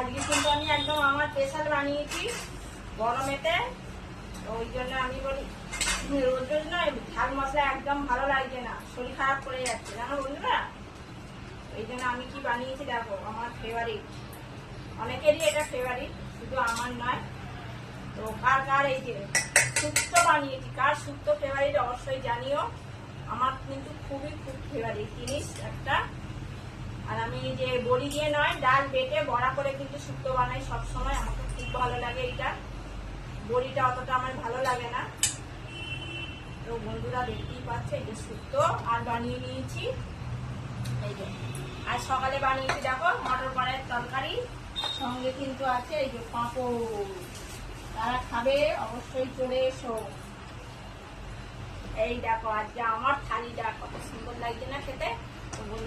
আজকে কিন্তু আমি একদম আমার স্পেশাল বানিয়েছি গরমেতে। ওই জন্য আমি বলি রোজ রোজ নয়, ঝাল মশলা একদম ভালো লাগছে না, শরীর খারাপ করে যাচ্ছে জানো বন্ধুরা। এই জন্য আমি কি বানিয়েছি দেখো, আমার ফেভারিট, অনেকেরই এটা ফেভারিট, শুধু আমার নয়। তো কার কার এই যে শুক্তো বানিয়েছি, কার শুক্তো ফেভারিট অবশ্যই জানিও। আমার কিন্তু খুবই খুব ফেভারিট জিনিস একটা। আর আমি যে বড়ি দিয়ে নয়, ডাল বেটে বড়া করে কিন্তু শুক্তো বানাই সবসময়, আমাকে খুব ভালো লাগে এটা। বড়িটা অতটা আমার ভালো লাগে না। তো বন্ধুরা দেখতেই পাচ্ছে এই যে শুক্তো আর বানিয়ে নিয়েছি এই যে। আর সকালে বানিয়েছি দেখো মটর কড়াইয়ের তরকারি, সঙ্গে কিন্তু আছে এই যে পাঁপড়। তারা খাবে অবশ্যই চলে এসো। এই দেখো আজকে আমার থালিটা কত সুন্দর লাগছে না খেতে। তো বন্ধু